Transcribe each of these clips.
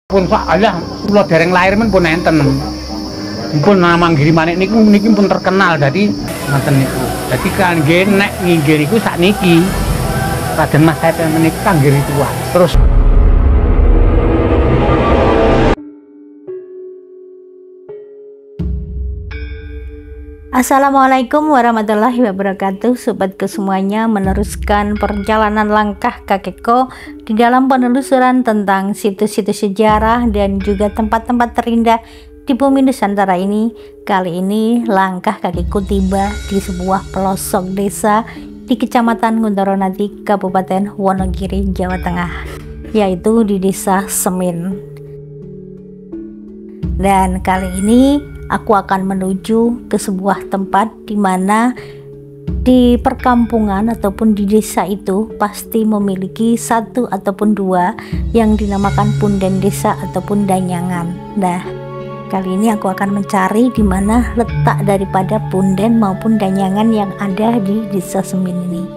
Pun alah kula dereng lair men pun enten. Pun nama Manggiri Manik niki pun terkenal dadi ngoten niku. Dadi kangge nek nginggir iku sakniki Raden Mas Teten menika kangge ritual. Terus Assalamualaikum warahmatullahi wabarakatuh. Sobatku semuanya, meneruskan perjalanan langkah kakekku di dalam penelusuran tentang situs-situs sejarah dan juga tempat-tempat terindah di bumi Nusantara ini. Kali ini langkah kakekku tiba di sebuah pelosok desa di Kecamatan Guntaronadi, Kabupaten Wonogiri, Jawa Tengah, yaitu di Desa Semin. Dan kali ini aku akan menuju ke sebuah tempat di mana di perkampungan ataupun di desa itu pasti memiliki satu ataupun dua yang dinamakan punden desa ataupun danyangan. Nah, kali ini aku akan mencari di mana letak daripada punden maupun danyangan yang ada di Desa Semin ini.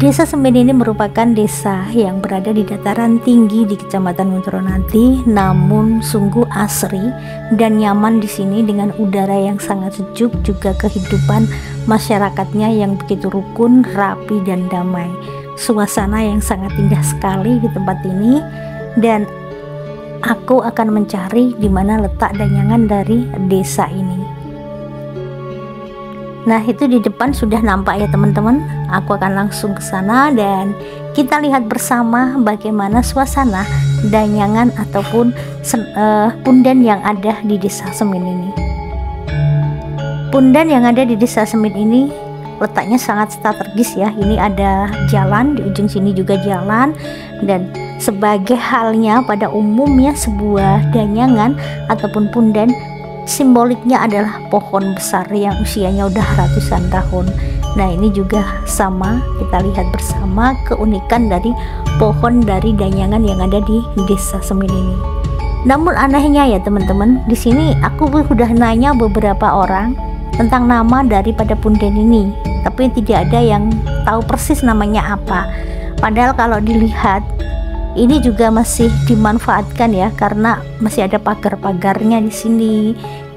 Desa Semin ini merupakan desa yang berada di dataran tinggi di Kecamatan Guntaronadi, namun sungguh asri dan nyaman di sini dengan udara yang sangat sejuk, juga kehidupan masyarakatnya yang begitu rukun, rapi dan damai. Suasana yang sangat indah sekali di tempat ini, dan aku akan mencari di mana letak danyangan dari desa ini. Nah, itu di depan sudah nampak ya teman-teman. Aku akan langsung ke sana dan kita lihat bersama bagaimana suasana danyangan ataupun punden yang ada di Desa Semin ini. Punden yang ada di Desa Semin ini letaknya sangat strategis ya. Ini ada jalan, di ujung sini juga jalan, dan sebagai halnya pada umumnya sebuah danyangan ataupun punden, simboliknya adalah pohon besar yang usianya udah ratusan tahun. Nah, ini juga sama, kita lihat bersama keunikan dari pohon dari danyangan yang ada di Desa Semin ini. Namun anehnya ya teman-teman, di sini aku sudah nanya beberapa orang tentang nama daripada punden ini, tapi tidak ada yang tahu persis namanya apa. Padahal kalau dilihat ini juga masih dimanfaatkan ya, karena masih ada pagar-pagarnya di sini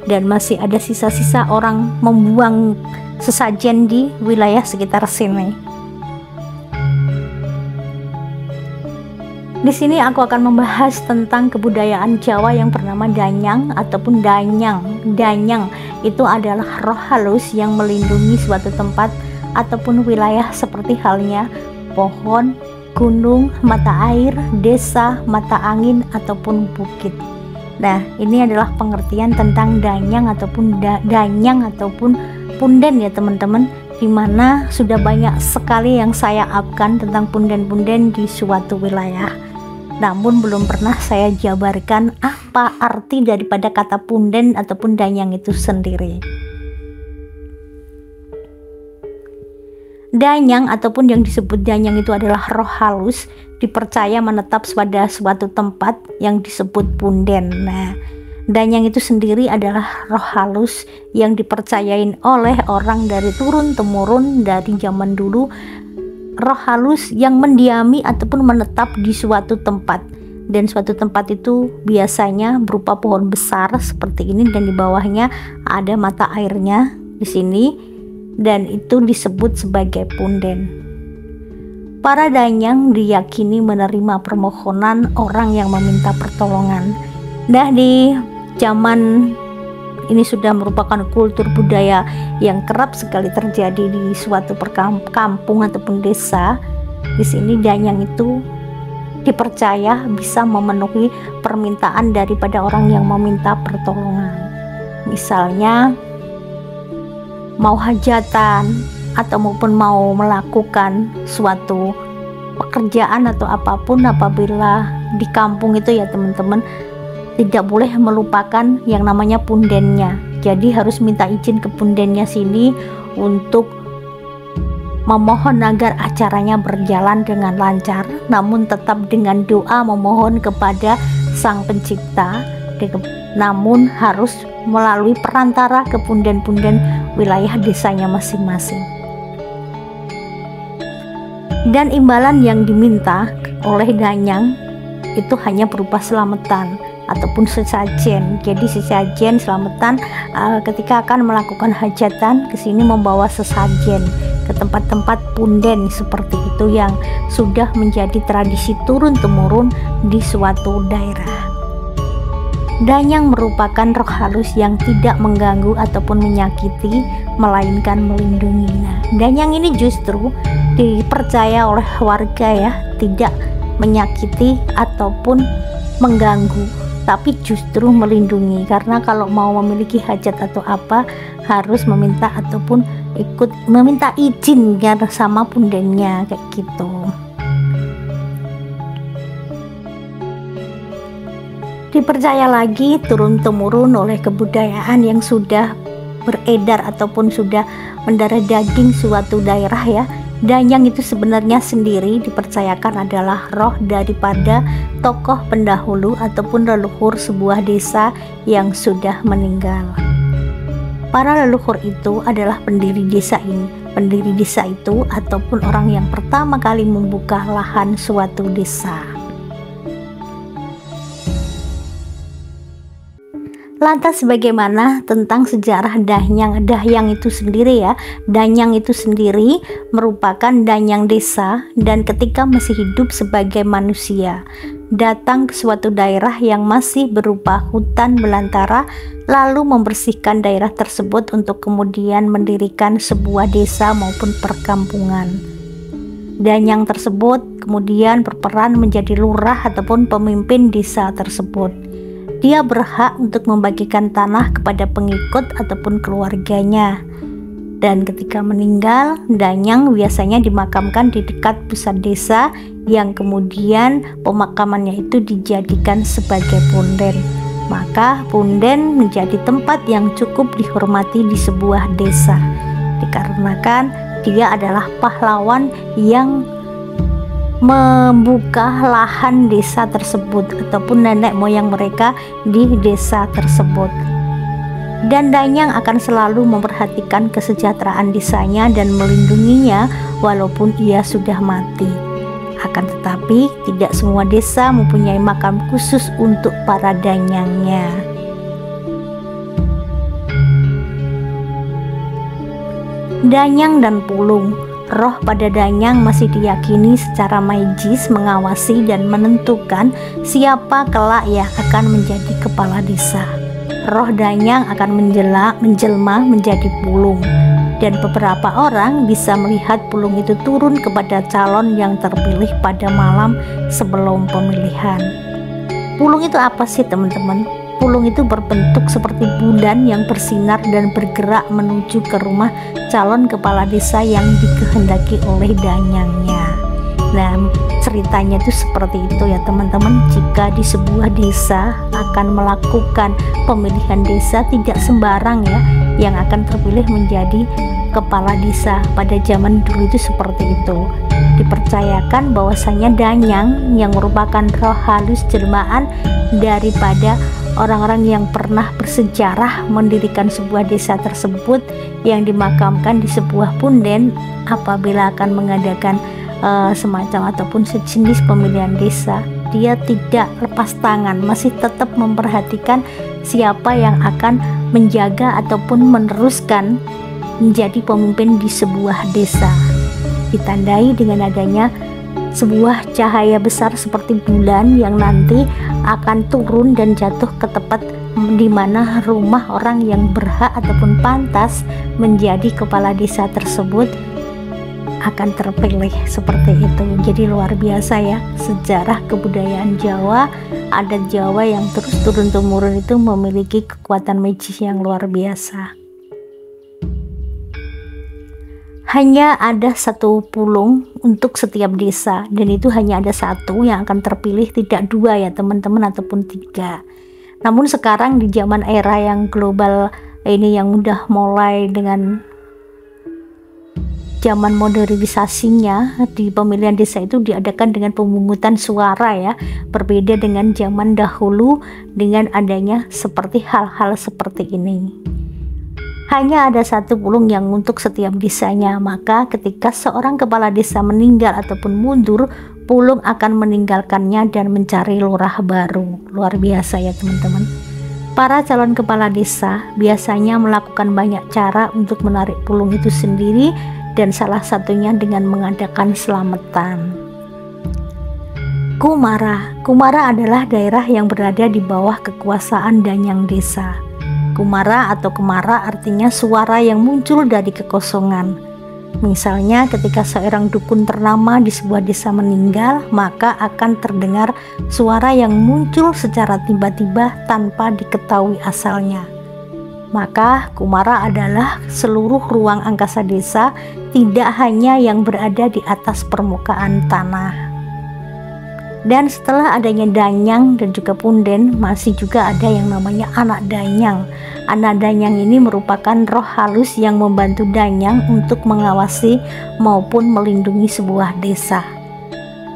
dan masih ada sisa-sisa orang membuang sesajen di wilayah sekitar sini. Di sini aku akan membahas tentang kebudayaan Jawa yang bernama danyang ataupun danyang. Danyang itu adalah roh halus yang melindungi suatu tempat ataupun wilayah seperti halnya pohon, gunung, mata air, desa, mata angin ataupun bukit. Nah, ini adalah pengertian tentang danyang ataupun danyang ataupun punden ya teman-teman, dimana sudah banyak sekali yang saya upkan tentang punden-punden di suatu wilayah. Namun belum pernah saya jabarkan apa arti daripada kata punden ataupun danyang itu sendiri. Danyang ataupun yang disebut danyang itu adalah roh halus, dipercaya menetap pada suatu tempat yang disebut punden. Nah, danyang itu sendiri adalah roh halus yang dipercayain oleh orang dari turun-temurun dari zaman dulu, roh halus yang mendiami ataupun menetap di suatu tempat. Dan suatu tempat itu biasanya berupa pohon besar seperti ini, dan di bawahnya ada mata airnya di sini, dan itu disebut sebagai punden. Para danyang diyakini menerima permohonan orang yang meminta pertolongan. Nah, di zaman ini sudah merupakan kultur budaya yang kerap sekali terjadi di suatu kampung ataupun desa. Di sini danyang itu dipercaya bisa memenuhi permintaan daripada orang yang meminta pertolongan. Misalnya mau hajatan atau maupun mau melakukan suatu pekerjaan atau apapun, apabila di kampung itu ya teman-teman, tidak boleh melupakan yang namanya pundennya. Jadi harus minta izin ke pundennya sini untuk memohon agar acaranya berjalan dengan lancar, namun tetap dengan doa memohon kepada Sang Pencipta, namun harus melalui perantara ke punden-punden wilayah desanya masing-masing. Dan imbalan yang diminta oleh danyang itu hanya berupa selamatan ataupun sesajen. Jadi sesajen selamatan ketika akan melakukan hajatan ke sini membawa sesajen ke tempat-tempat punden seperti itu yang sudah menjadi tradisi turun-temurun di suatu daerah. Danyang merupakan roh halus yang tidak mengganggu ataupun menyakiti, melainkan melindungi. Nah, danyang ini justru dipercaya oleh warga ya, tidak menyakiti ataupun mengganggu, tapi justru melindungi. Karena kalau mau memiliki hajat atau apa harus meminta ataupun ikut meminta izin ya sama pundennya kayak gitu. Dipercaya lagi turun-temurun oleh kebudayaan yang sudah beredar ataupun sudah mendarah daging suatu daerah ya. Danyang itu sebenarnya sendiri dipercayakan adalah roh daripada tokoh pendahulu ataupun leluhur sebuah desa yang sudah meninggal. Para leluhur itu adalah pendiri desa ini. Pendiri desa itu ataupun orang yang pertama kali membuka lahan suatu desa. Lantas bagaimana tentang sejarah Dahyang? Dahyang itu sendiri ya, Danyang itu sendiri merupakan danyang desa dan ketika masih hidup sebagai manusia datang ke suatu daerah yang masih berupa hutan belantara, lalu membersihkan daerah tersebut untuk kemudian mendirikan sebuah desa maupun perkampungan. Danyang tersebut kemudian berperan menjadi lurah ataupun pemimpin desa tersebut. Dia berhak untuk membagikan tanah kepada pengikut ataupun keluarganya. Dan ketika meninggal, danyang biasanya dimakamkan di dekat pusat desa yang kemudian pemakamannya itu dijadikan sebagai punden. Maka punden menjadi tempat yang cukup dihormati di sebuah desa, dikarenakan dia adalah pahlawan yang membuka lahan desa tersebut ataupun nenek moyang mereka di desa tersebut. Dan danyang akan selalu memperhatikan kesejahteraan desanya dan melindunginya walaupun ia sudah mati. Akan tetapi tidak semua desa mempunyai makam khusus untuk para danyangnya. Danyang dan pulung. Roh pada danyang masih diyakini secara magis mengawasi dan menentukan siapa kelak yang akan menjadi kepala desa. Roh danyang akan menjelma menjadi pulung, dan beberapa orang bisa melihat pulung itu turun kepada calon yang terpilih pada malam sebelum pemilihan. Pulung itu apa sih teman-teman? Pulung itu berbentuk seperti bulan yang bersinar dan bergerak menuju ke rumah calon kepala desa yang dikehendaki oleh danyangnya. Nah, ceritanya itu seperti itu ya teman-teman. Jika di sebuah desa akan melakukan pemilihan desa, tidak sembarang ya yang akan terpilih menjadi kepala desa. Pada zaman dulu itu seperti itu. Dipercayakan bahwasanya danyang yang merupakan roh halus jelmaan daripada orang-orang yang pernah bersejarah mendirikan sebuah desa tersebut yang dimakamkan di sebuah punden apabila akan mengadakan semacam ataupun sejenis pemilihan desa. Dia tidak lepas tangan, masih tetap memperhatikan siapa yang akan menjaga ataupun meneruskan menjadi pemimpin di sebuah desa. Ditandai dengan adanya sebuah cahaya besar seperti bulan yang nanti akan turun dan jatuh ke tempat di mana rumah orang yang berhak ataupun pantas menjadi kepala desa tersebut akan terpilih seperti itu. Jadi luar biasa ya, sejarah kebudayaan Jawa, adat Jawa yang terus turun-temurun itu memiliki kekuatan magis yang luar biasa. Hanya ada satu pulung untuk setiap desa, dan itu hanya ada satu yang akan terpilih, tidak dua ya teman-teman ataupun tiga. Namun sekarang di zaman era yang global ini yang udah mulai dengan zaman modernisasinya, di pemilihan desa itu diadakan dengan pemungutan suara ya, berbeda dengan zaman dahulu dengan adanya seperti hal-hal seperti ini. Hanya ada satu pulung yang untuk setiap desanya, maka ketika seorang kepala desa meninggal ataupun mundur, Pulung akan meninggalkannya dan mencari lurah baru. Luar biasa ya teman-teman. Para calon kepala desa biasanya melakukan banyak cara untuk menarik pulung itu sendiri, dan salah satunya dengan mengadakan selamatan. Kumara. Kumara adalah daerah yang berada di bawah kekuasaan danyang desa. Kumara atau kemara artinya suara yang muncul dari kekosongan. Misalnya ketika seorang dukun ternama di sebuah desa meninggal, maka akan terdengar suara yang muncul secara tiba-tiba tanpa diketahui asalnya. Maka kumara adalah seluruh ruang angkasa desa, tidak hanya yang berada di atas permukaan tanah. Dan setelah adanya danyang dan juga punden, masih juga ada yang namanya anak danyang. Anak danyang ini merupakan roh halus yang membantu danyang untuk mengawasi maupun melindungi sebuah desa.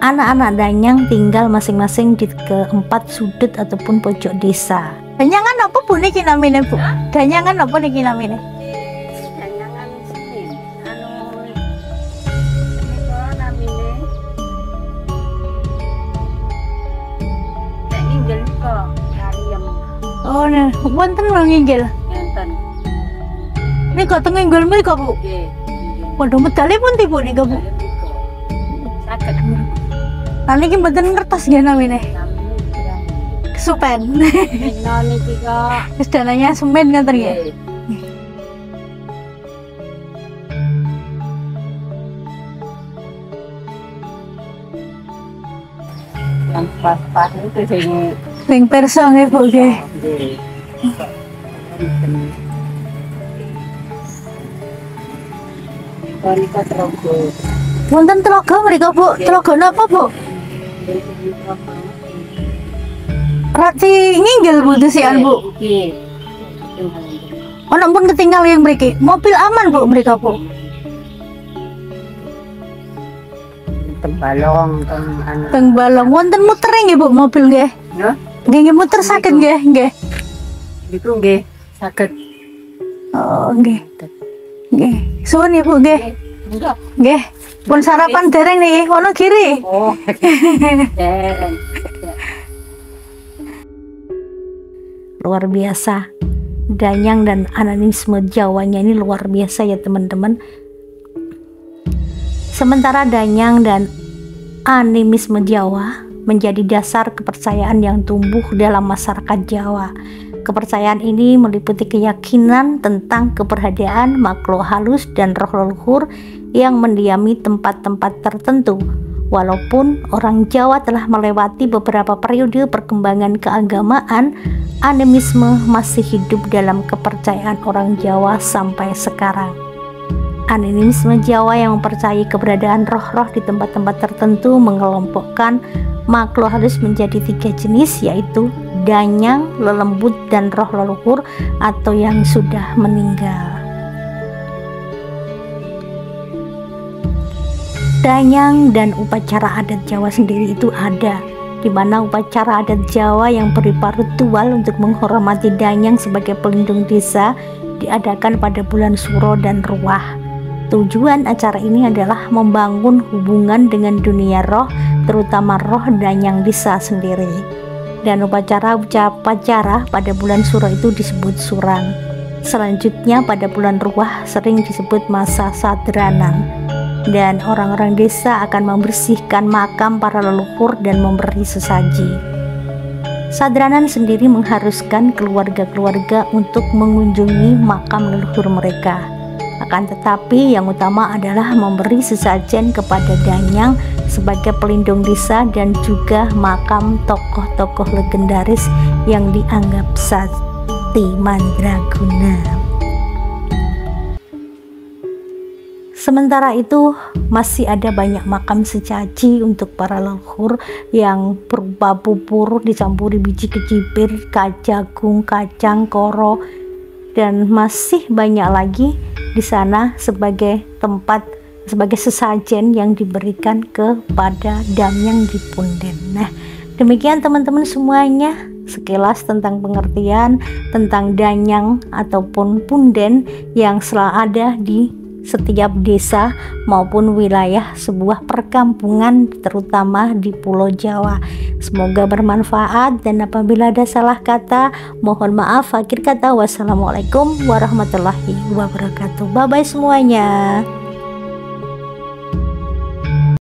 Anak-anak danyang tinggal masing-masing di keempat sudut ataupun pojok desa. Danyangan apa bu niki namanya bu? Danyangan apa niki namanya? Danyangan sini, namine. Tak inggil kok, kariem. Oh, nah, wonten nginggil. Enten. Nika teng nginggil mriko bu. Nggih. Waduh medale pun tibu nika bu. Saged Nah niki mboten ngertos nggih namine. namine pirang. Kesupen. Dina niki kok. Wis dananya semen ngoten nggih. Nggih. Yang pas-pas itu sing Ring perso nggih bu nggih. Konika Trogo. Wonten telaga mriko bu. Telaga napa bu? Rati nginggil bu desian bu. Iki. Ono pun ketinggal yang mriki. Mobil aman bu mriko bu. Tembalong teng anu. Teng balong wonten muter nggih bu mobil nggih. Ya, Nggih muter saged nggih nggih. niku nggih saged. Oh nggih. Nggih. Suwun ibu nggih. Enggak. Nggih. Pun sarapan dereng nih, ono kiri. Oh. Dereng. Luar biasa. Danyang dan animisme Jawanya ini luar biasa ya teman-teman. Sementara danyang dan animisme Jawa menjadi dasar kepercayaan yang tumbuh dalam masyarakat Jawa. Kepercayaan ini meliputi keyakinan tentang keberadaan makhluk halus dan roh leluhur yang mendiami tempat-tempat tertentu. Walaupun orang Jawa telah melewati beberapa periode perkembangan keagamaan, animisme masih hidup dalam kepercayaan orang Jawa sampai sekarang. Animisme Jawa yang mempercayai keberadaan roh-roh di tempat-tempat tertentu mengelompokkan makhluk halus menjadi 3 jenis, yaitu danyang, lelembut, dan roh leluhur atau yang sudah meninggal. Danyang dan upacara adat Jawa sendiri itu ada, di mana upacara adat Jawa yang berupa ritual untuk menghormati danyang sebagai pelindung desa diadakan pada bulan Suro dan Ruah. Tujuan acara ini adalah membangun hubungan dengan dunia roh, terutama roh danyang desa sendiri. Dan upacara pada bulan Suro itu disebut surang. Selanjutnya pada bulan Ruah sering disebut masa sadranan. Dan orang-orang desa akan membersihkan makam para leluhur dan memberi sesaji. Sadranan sendiri mengharuskan keluarga-keluarga untuk mengunjungi makam leluhur mereka. Akan tetapi yang utama adalah memberi sesajen kepada danyang sebagai pelindung desa dan juga makam tokoh-tokoh legendaris yang dianggap sakti mandraguna. Sementara itu masih ada banyak makam sesaji untuk para leluhur yang berupa bubur dicampuri biji kecipir, jagung, kacang, koro, dan masih banyak lagi di sana sebagai tempat, sebagai sesajen yang diberikan kepada danyang di punden. Nah, demikian teman-teman semuanya, sekilas tentang pengertian tentang danyang ataupun punden yang selalu ada di setiap desa maupun wilayah sebuah perkampungan, terutama di Pulau Jawa. Semoga bermanfaat, dan apabila ada salah kata mohon maaf. Akhir kata, wassalamualaikum warahmatullahi wabarakatuh. Bye bye semuanya.